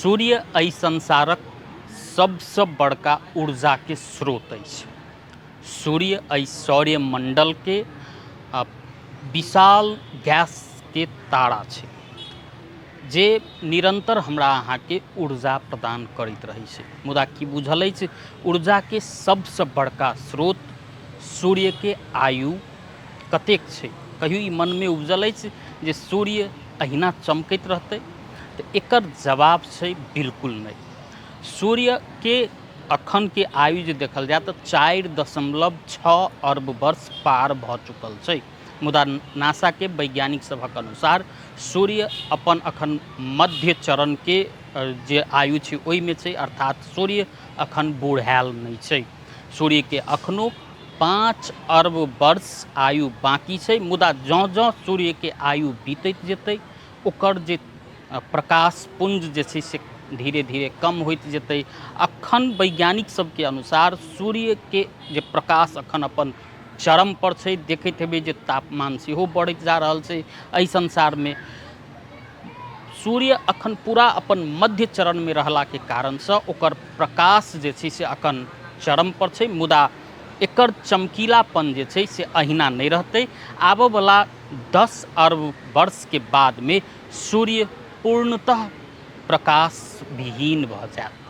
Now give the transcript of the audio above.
सूर्य एहि संसारक सबसँ बड़का ऊर्जा के स्रोत अछि। सूर्य एहि सौर्यमंडल के विशाल गैस के तारा छै जे निरंतर हमरा अहाँ के ऊर्जा प्रदान करैत रहै छै। मुदा की बुझल अछि ऊर्जा के सबसँ बड़का स्रोत सूर्य के आयु कतेक छै? कहियो ई मन में उपजल अछि जे सूर्य अहिना चमकैत रहतै? तऽ एकर जवाब छै बिल्कुल नहीं। सूर्य के अखन के आयु जे देखल जाए तऽ 4.6 अरब वर्ष पार भऽ चुकल छै। मुदा नासा के वैज्ञानिक सभक अनुसार सूर्य अपन अखन मध्य चरण के जे आयु छै ओहि में छै, अर्थात सूर्य अखन बूढ़ायल नहीं छै। सूर्य के अखनो 5 अरब वर्ष आयु बाकी छै। मुदा जँ जँ सूर्य के आयु बीतैत जेतै ओकर जे प्रकाश पुंज जे छै से धीरे धीरे कम होइत जेतै। अखन वैज्ञानिक सबके अनुसार सूर्य के जे प्रकाश अखन अपन चरम पर छै, देखैत हेबै जे तापमान सेहो बढ़ैत जा रहल छै एहि संसार में। सूर्य अखन पूरा अपन मध्य चरण में रहला के कारण से ओकर प्रकाश जे छै से अखन चरम पर छै। मुदा एकर चमकीलापन जे छै से अहिना नहीं रहतै। आबऽ वाला 10 अरब वर्ष के बाद में सूर्य पूर्णतः प्रकाश विहीन भऽ जायत।